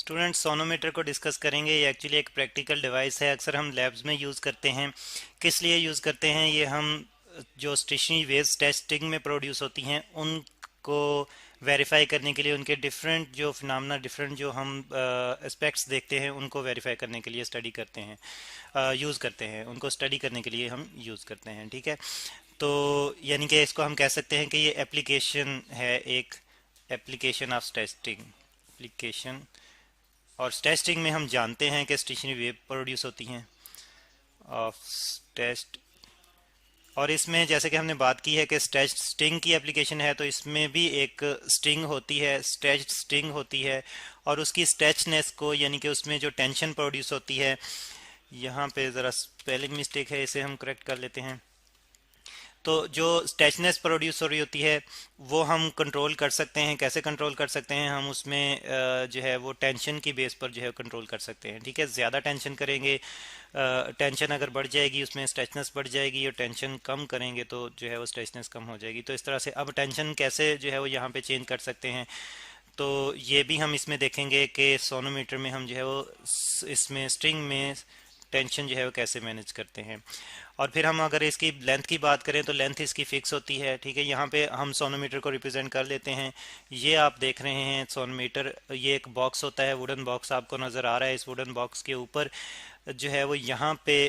Students sonometer को discuss करेंगे। ये एक्चुअली एक प्रैक्टिकल डिवाइस है, अक्सर हम लैब्स में यूज़ करते हैं। किस लिए यूज़ करते हैं? ये हम जो स्टेशनरी वेव्स टेस्टिंग में प्रोड्यूस होती हैं उनको वेरीफाई करने के लिए, उनके डिफरेंट जो फिनोमेना, डिफरेंट जो हम एस्पेक्ट्स देखते हैं उनको वेरीफाई करने के लिए स्टडी करते हैं, यूज़ करते हैं, उनको स्टडी करने के लिए हम यूज़ करते हैं। ठीक है, तो यानी कि इसको हम कह सकते हैं कि ये एप्लीकेशन है, एक एप्लीकेशन ऑफ टेस्टिंग एप्लीकेशन। और टेस्टिंग में हम जानते हैं कि स्टेशनरी वेव प्रोड्यूस होती हैं ऑफ टेस्ट। और इसमें जैसे कि हमने बात की है कि स्टिंग की एप्लीकेशन है, तो इसमें भी एक स्टिंग होती है, स्ट्रेच्ड स्टिंग होती है, और उसकी स्ट्रेचनेस को यानी कि उसमें जो टेंशन प्रोड्यूस होती है, यहाँ पे ज़रा स्पेलिंग मिस्टेक है, इसे हम करेक्ट कर लेते हैं। तो जो स्टेचनेस प्रोड्यूस हो रही होती है वो हम कंट्रोल कर सकते हैं। कैसे कंट्रोल कर सकते हैं? हम उसमें जो है वो टेंशन की बेस पर जो है कंट्रोल कर सकते हैं। ठीक है, ज़्यादा टेंशन करेंगे, टेंशन अगर बढ़ जाएगी उसमें स्ट्रेचनेस बढ़ जाएगी, और टेंशन कम करेंगे तो जो है वो स्ट्रेचनेस कम हो जाएगी। तो इस तरह से अब टेंशन कैसे जो है वो यहाँ पे चेंज कर सकते हैं, तो ये भी हम इसमें देखेंगे कि सोनोमीटर में हम जो है वो इसमें स्ट्रिंग में टेंशन जो है वो कैसे मैनेज करते हैं। और फिर हम अगर इसकी लेंथ की बात करें तो लेंथ इसकी फिक्स होती है। ठीक है, यहाँ पे हम सोनोमीटर को रिप्रेजेंट कर लेते हैं। ये आप देख रहे हैं सोनोमीटर, ये एक बॉक्स होता है, वुडन बॉक्स आपको नज़र आ रहा है। इस वुडन बॉक्स के ऊपर जो है वो यहाँ पे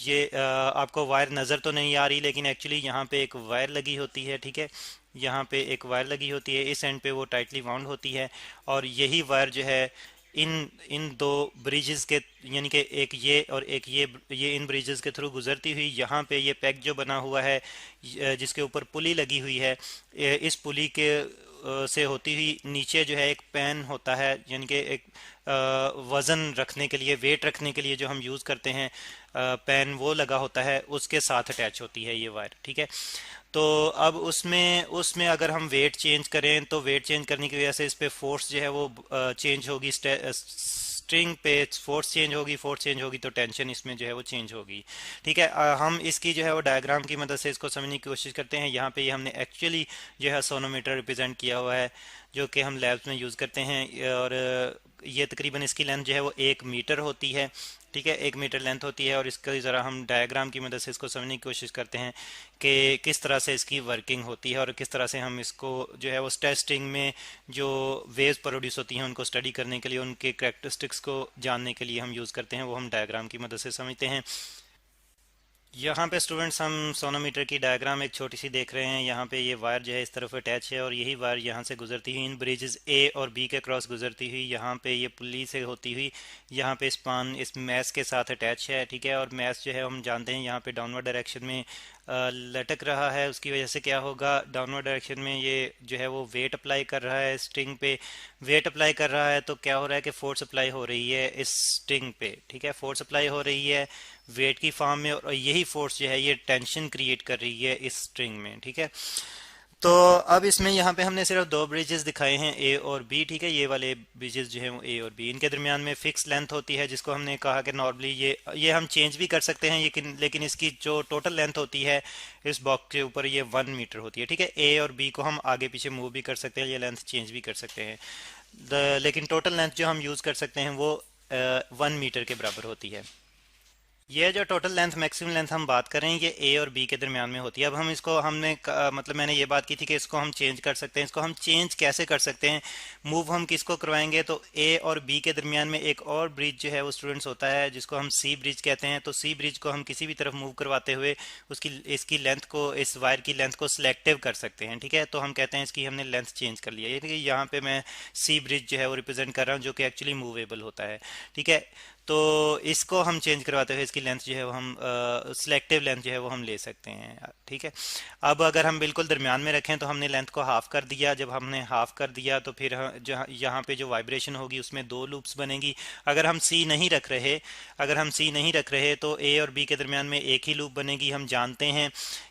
ये आपको वायर नज़र तो नहीं आ रही, लेकिन एक्चुअली यहाँ पे एक वायर लगी होती है। ठीक है, यहाँ पे एक वायर लगी होती है, इस एंड पे वो टाइटली वाउंड होती है, और यही वायर जो है इन इन दो ब्रिजेस के, यानी कि एक ये और एक ये इन ब्रिजेस के थ्रू गुजरती हुई यहाँ पे ये पैक जो बना हुआ है, जिसके ऊपर पुली लगी हुई है, इस पुली के से होती हुई नीचे जो है एक पैन होता है, यानी कि एक वज़न रखने के लिए, वेट रखने के लिए जो हम यूज़ करते हैं पैन, वो लगा होता है, उसके साथ अटैच होती है ये वायर। ठीक है, तो अब उसमें उसमें अगर हम वेट चेंज करें तो वेट चेंज करने की वजह से इस पे फोर्स जो है वो चेंज होगी, स्ट्रिंग पे फोर्स चेंज होगी, फोर्स चेंज होगी तो टेंशन इसमें जो है वो चेंज होगी। ठीक है, हम इसकी जो है वो डायग्राम की मदद से इसको समझने की कोशिश करते हैं। यहाँ पे ये हमने एक्चुअली जो है सोनोमीटर रिप्रेजेंट किया हुआ है, जो कि हम लैब्स में यूज़ करते हैं। और ये तकरीबन इसकी लेंथ जो है वो 1 मीटर होती है। ठीक है, 1 मीटर लेंथ होती है, और इसका ज़रा हम डायग्राम की मदद से इसको समझने की कोशिश करते हैं कि किस तरह से इसकी वर्किंग होती है, और किस तरह से हम इसको जो है वो टेस्टिंग में जो वेव्स प्रोड्यूस होती हैं उनको स्टडी करने के लिए, उनके कैरेक्टरिस्टिक्स को जानने के लिए हम यूज़ करते हैं। वो हम डायग्राम की मदद से समझते हैं। यहाँ पे स्टूडेंट्स हम सोनोमीटर की डायग्राम एक छोटी सी देख रहे हैं। यहाँ पे ये वायर जो है इस तरफ अटैच है, और यही वायर यहाँ से गुजरती हुई इन ब्रिजेस ए और बी के क्रॉस गुजरती हुई यहाँ पे ये पुली से होती हुई यहाँ पे स्पान इस मैस के साथ अटैच है। ठीक है, और मैस जो है हम जानते हैं यहाँ पे डाउनवर्ड डायरेक्शन में लटक रहा है। उसकी वजह से क्या होगा, डाउनवर्ड डायरेक्शन में ये जो है वो वेट अप्लाई कर रहा है स्ट्रिंग पे। वेट अप्लाई कर रहा है तो क्या हो रहा है कि फोर्स अप्लाई हो रही है इस स्ट्रिंग पे। ठीक है, फोर्स अप्लाई हो रही है वेट की फॉर्म में, और यही फोर्स जो है ये टेंशन क्रिएट कर रही है इस स्ट्रिंग में। ठीक है, तो अब इसमें यहाँ पे हमने सिर्फ दो ब्रिजेस दिखाए हैं, ए और बी। ठीक है, ये वाले ब्रिजेस जो हैं वो ए और बी, इनके दरमियान में फिक्स लेंथ होती है, जिसको हमने कहा कि नॉर्मली ये हम चेंज भी कर सकते हैं, लेकिन इसकी जो टोटल लेंथ होती है इस बॉक्स के ऊपर ये 1 मीटर होती है। ठीक है, ए और बी को हम आगे पीछे मूव भी कर सकते हैं, ये लेंथ चेंज भी कर सकते हैं, लेकिन टोटल लेंथ जो हम यूज़ कर सकते हैं वो 1 मीटर के बराबर होती है। ये जो टोटल लेंथ, मैक्सिमम लेंथ हम बात करें, ये ए और बी के दरमियान में होती है। अब हम इसको मतलब मैंने ये बात की थी कि इसको हम चेंज कर सकते हैं। इसको हम चेंज कैसे कर सकते हैं? मूव हम किसको करवाएंगे? तो ए और बी के दरमियान में एक और ब्रिज जो है वो स्टूडेंट्स होता है, जिसको हम सी ब्रिज कहते हैं। तो सी ब्रिज को हम किसी भी तरफ मूव करवाते हुए उसकी इसकी लेंथ को, इस वायर की लेंथ को सिलेक्टिव कर सकते हैं। ठीक है, तो हम कहते हैं इसकी हमने लेंथ चेंज कर लिया। ये यहाँ पे मैं सी ब्रिज जो है वो रिप्रेजेंट कर रहा हूँ, जो कि एक्चुअली मूवेबल होता है। ठीक है, तो इसको हम चेंज करवाते हुए इसकी लेंथ जो है वो हम सिलेक्टिव लेंथ जो है वो हम ले सकते हैं। ठीक है, अब अगर हम बिल्कुल दरमियान में रखें तो हमने लेंथ को हाफ कर दिया। जब हमने हाफ कर दिया तो फिर जहाँ यहाँ पे जो वाइब्रेशन होगी उसमें दो लूप्स बनेगी। अगर हम सी नहीं रख रहे अगर हम सी नहीं रख रहे तो ए और बी के दरमियान में एक ही लूप बनेगी। हम जानते हैं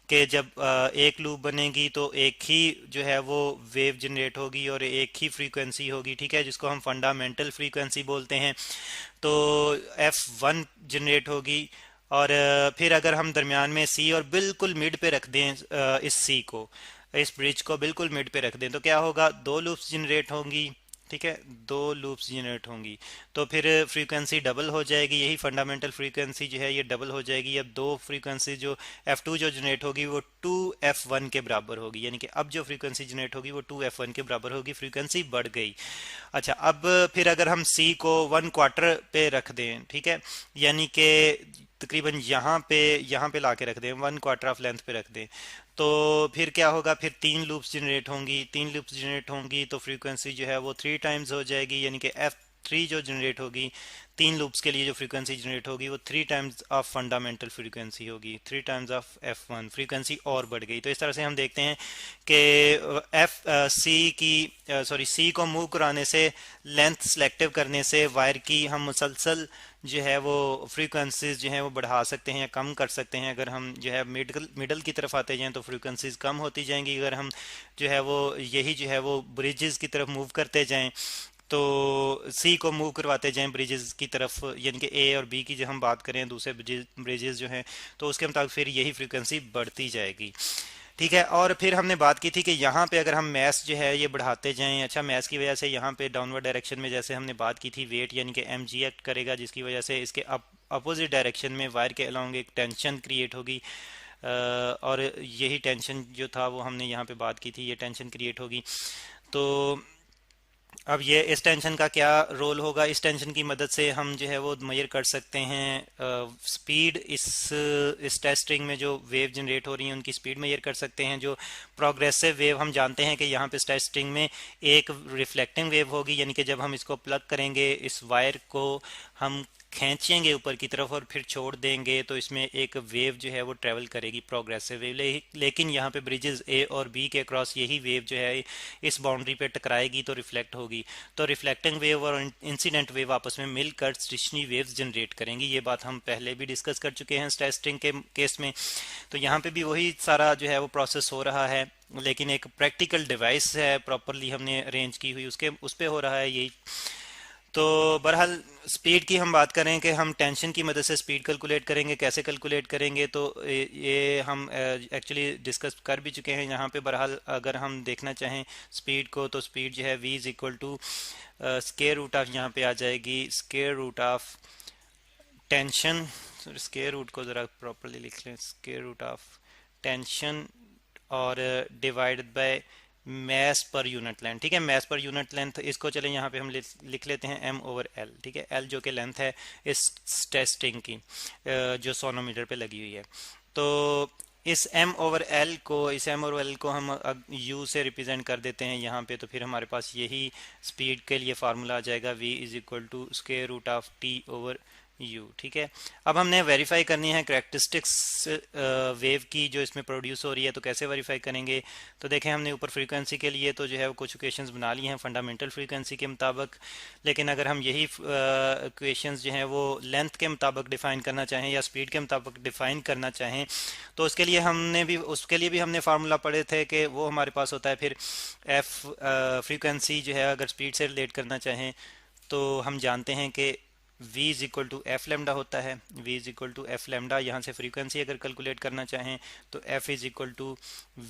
कि जब एक लूप बनेगी तो एक ही जो है वो वेव जनरेट होगी और एक ही फ्रीक्वेंसी होगी। ठीक है, जिसको हम फंडामेंटल फ्रीक्वेंसी बोलते हैं। तो F1 जनरेट होगी, और फिर अगर हम दरमियान में सी और बिल्कुल मिड पे रख दें, इस सी को, इस ब्रिज को बिल्कुल मिड पे रख दें, तो क्या होगा, दो लूप्स जनरेट होंगी। ठीक है, 2 लूप्स जनरेट होंगी, तो फिर फ्रीक्वेंसी डबल हो जाएगी, यही फंडामेंटल फ्रीक्वेंसी जो है ये डबल हो जाएगी। अब दो फ्रीक्वेंसी जो F2 जो जनरेट होगी वो 2F1 के बराबर होगी, यानी कि अब जो फ्रीक्वेंसी जनरेट होगी वो 2F1 के बराबर होगी, फ्रीक्वेंसी बढ़ गई। अच्छा, अब फिर अगर हम C को 1/4 पे रख दें, ठीक है, यानी कि तकरीबन यहाँ पे ला के रख दें, 1/4 ऑफ लेंथ पे रख दें, तो फिर क्या होगा, फिर 3 लूप्स जनरेट होंगी, 3 लूप्स जनरेट होंगी तो फ्रीक्वेंसी जो है वो 3 टाइम्स हो जाएगी, यानी कि F3 जो जनरेट होगी 3 लूप्स के लिए जो फ्रीक्वेंसी जनरेट होगी वो 3 टाइम्स ऑफ फंडामेंटल फ्रीक्वेंसी होगी, 3 टाइम्स ऑफ F1, फ्रीक्वेंसी और बढ़ गई। तो इस तरह से हम देखते हैं कि सी को मूव कराने से, लेंथ सेलेक्टिव करने से वायर की हम मुसलसल जो है वो फ्रीक्वेंसीज जो है वो बढ़ा सकते हैं या कम कर सकते हैं। अगर हम जो है मिडल की तरफ आते जाएं तो फ्रीक्वेंसीज कम होती जाएंगी, अगर हम जो है वो यही जो है वो ब्रिजेस की तरफ मूव करते जाएं तो सी को मूव करवाते जाएं ब्रिजेस की तरफ, यानी कि ए और बी की जो हम बात करें दूसरे ब्रिजेस जो हैं, तो उसके मुताबिक फिर यही फ्रीक्वेंसी बढ़ती जाएगी। ठीक है, और फिर हमने बात की थी कि यहाँ पे अगर हम मैस जो है ये बढ़ाते जाएं, अच्छा मैस की वजह से यहाँ पे डाउनवर्ड डायरेक्शन में जैसे हमने बात की थी वेट यानी कि एम जी एक्ट करेगा, जिसकी वजह से इसके अपोजिट डायरेक्शन में वायर के अलोंग एक टेंशन क्रिएट होगी, और यही टेंशन जो था वो हमने यहाँ पे बात की थी, ये टेंशन क्रिएट होगी। तो अब ये इस टेंशन का क्या रोल होगा, इस टेंशन की मदद से हम जो है वो मेजर कर सकते हैं स्पीड, इस टेस्ट स्ट्रिंग में जो वेव जनरेट हो रही हैं उनकी स्पीड मेजर कर सकते हैं। जो प्रोग्रेसिव वेव हम जानते हैं कि यहाँ पे टेस्ट स्ट्रिंग में एक रिफ्लेक्टिंग वेव होगी, यानी कि जब हम इसको प्लग करेंगे, इस वायर को हम खींचेंगे ऊपर की तरफ और फिर छोड़ देंगे तो इसमें एक वेव जो है वो ट्रेवल करेगी, प्रोग्रेसिव वेव। लेकिन यहाँ पे ब्रिजेस ए और बी के क्रॉस यही वेव जो है इस बाउंड्री पे टकराएगी तो रिफ्लेक्ट होगी, तो रिफ्लेक्टिंग वेव और इंसिडेंट वेव आपस में मिलकर स्टेशनरी वेव्स जनरेट करेंगी। ये बात हम पहले भी डिस्कस कर चुके हैं टेस्टिंग के केस में। तो यहाँ पे भी वही सारा जो है वो प्रोसेस हो रहा है, लेकिन एक प्रैक्टिकल डिवाइस है प्रॉपरली हमने अरेंज की हुई, उसके उस पर हो रहा है यही। तो बहरहाल स्पीड की हम बात करें कि हम टेंशन की मदद से स्पीड कैलकुलेट करेंगे, कैसे कैलकुलेट करेंगे, तो ये हम एक्चुअली डिस्कस कर भी चुके हैं यहाँ पे। बहरहाल अगर हम देखना चाहें स्पीड को, तो स्पीड जो है v is equal to square root of, यहाँ पे आ जाएगी square root of tension, square root को ज़रा प्रॉपरली लिख लें, स्केयर रूट ऑफ टेंशन और divided by mass per unit length. ठीक है, मैस पर यूनिट लेंथ, इसको चलें यहाँ पे हम लिख लेते हैं m/l। ठीक है, l जो कि लेंथ है इस टेस्टिंग की जो सोनोमीटर पे लगी हुई है। तो इस m/l को हम u से रिप्रेजेंट कर देते हैं यहाँ पे, तो फिर हमारे पास यही स्पीड के लिए फार्मूला आ जाएगा, v is equal to square root of t/u। ठीक है, अब हमने वेरीफाई करनी है करेक्टरिस्टिक्स वेव की जो इसमें प्रोड्यूस हो रही है, तो कैसे वेरीफाई करेंगे। तो देखें, हमने ऊपर फ्रीक्वेंसी के लिए तो जो है वो कुछ इक्वेशंस बना ली हैं फंडामेंटल फ्रीक्वेंसी के मुताबिक, लेकिन अगर हम यही इक्वेशंस जो हैं वो लेंथ के मुताबिक डिफाइन करना चाहें या स्पीड के मुताबिक डिफाइन करना चाहें, तो उसके लिए भी हमने फार्मूला पढ़े थे कि वो हमारे पास होता है फिर एफ फ्रीक्वेंसी जो है अगर स्पीड से रिलेट करना चाहें तो हम जानते हैं कि v is equal to f lambda होता है, v is equal to f lambda. यहाँ से फ्रीक्वेंसी अगर कैलकुलेट करना चाहें तो f इज इक्वल टू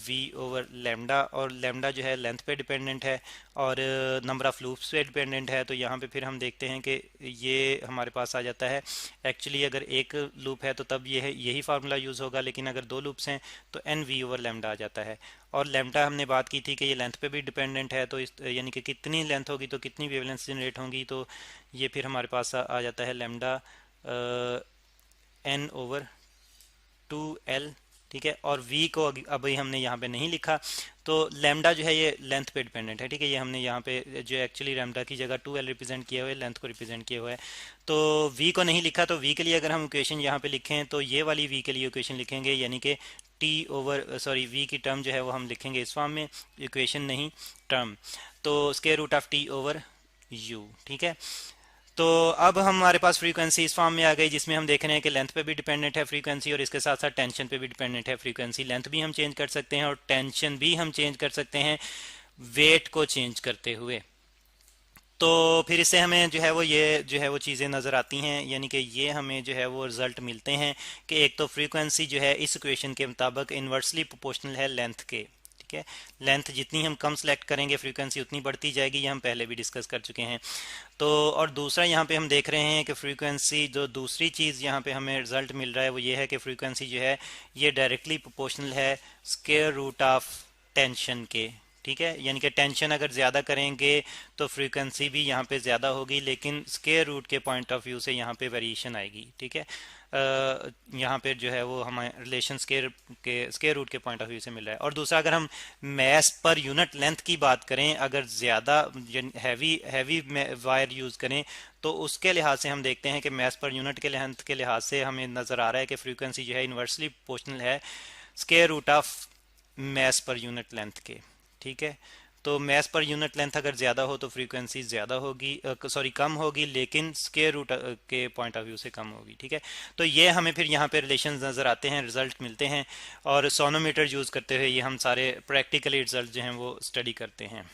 v/लेमडा, और लेमडा जो है लेंथ पे डिपेंडेंट है और नंबर ऑफ लूप्स पे डिपेंडेंट है। तो यहाँ पे फिर हम देखते हैं कि ये हमारे पास आ जाता है, एक्चुअली अगर एक लूप है तो तब यही फार्मूला यूज़ होगा, लेकिन अगर दो लूप्स हैं तो nv/लेमडा आ जाता है। और लेमडा हमने बात की थी कि ये लेंथ पे भी डिपेंडेंट है, तो यानी कि कितनी लेंथ होगी तो कितनी वेवलेंथ जनरेट होंगी, तो ये फिर हमारे पास आ जाता है लेमडा n/2l। ठीक है, और v को अभी हमने यहाँ पे नहीं लिखा, तो लेमडा जो है ये लेंथ पे डिपेंडेंट है। ठीक है, ये हमने यहाँ पे जो एक्चुअली लेमडा की जगह 2l रिप्रेजेंट किया हुआ है, लेंथ को रिप्रेजेंट किया हुआ है, तो v को नहीं लिखा। तो v के लिए अगर हम इक्वेशन यहाँ पे लिखें तो ये वाली v के लिए इक्वेशन लिखेंगे, यानी कि v की टर्म जो है वो हम लिखेंगे इस फॉर्म में, इक्वेशन नहीं टर्म, तो स्क्वायर रूट ऑफ t/u। ठीक है, तो अब हमारे पास फ्रीक्वेंसी इस फॉर्म में आ गई, जिसमें हम देख रहे हैं कि लेंथ पे भी डिपेंडेंट है फ्रीक्वेंसी और इसके साथ साथ टेंशन पे भी डिपेंडेंट है फ्रीक्वेंसी। लेंथ भी हम चेंज कर सकते हैं और टेंशन भी हम चेंज कर सकते हैं वेट को चेंज करते हुए। तो फिर इससे हमें जो है वो ये जो है वो चीज़ें नज़र आती हैं, यानी कि ये हमें जो है वो रिजल्ट मिलते हैं कि एक तो फ्रीक्वेंसी जो है इस इक्वेशन के मुताबिक इन्वर्सली प्रोपोर्शनल है लेंथ के। ठीक है। लेंथ जितनी हम कम सेलेक्ट करेंगे फ्रीक्वेंसी उतनी बढ़ती जाएगी, ये हम पहले भी डिस्कस कर चुके हैं। तो और दूसरा यहाँ पे हम देख रहे हैं कि फ्रीक्वेंसी, जो दूसरी चीज़ यहाँ पे हमें रिजल्ट मिल रहा है वो ये है कि फ्रीक्वेंसी जो है ये डायरेक्टली प्रोपोर्शनल है स्क्वायर रूट ऑफ टेंशन के, ठीक है। यानी कि टेंशन अगर ज़्यादा करेंगे तो फ्रीक्वेंसी भी यहाँ पे ज़्यादा होगी, लेकिन स्क्वायर रूट के पॉइंट ऑफ व्यू से यहाँ पे वेरिएशन आएगी, ठीक है। यहाँ पे जो है वो हमें रिलेशन स्क्वायर रूट के पॉइंट ऑफ व्यू से मिल रहा है। और दूसरा, अगर हम मैस पर यूनिट लेंथ की बात करें, अगर ज़्यादा हैवी वायर यूज़ करें तो उसके लिहाज से हम देखते हैं कि मैस पर यूनिट के लेंथ के लिहाज से हमें नज़र आ रहा है कि फ्रीक्वेंसी जो है इन्वर्सली प्रोपोर्शनल है square root of mass per unit length के, ठीक है। तो मैस पर यूनिट लेंथ अगर ज़्यादा हो तो फ्रीक्वेंसी ज़्यादा होगी, सॉरी कम होगी, लेकिन स्क्वायर रूट के पॉइंट ऑफ व्यू से कम होगी, ठीक है। तो ये हमें फिर यहाँ पे रिलेशंस नज़र आते हैं, रिजल्ट मिलते हैं, और सोनोमीटर यूज़ करते हुए ये हम सारे प्रैक्टिकली रिजल्ट जो हैं वो स्टडी करते हैं।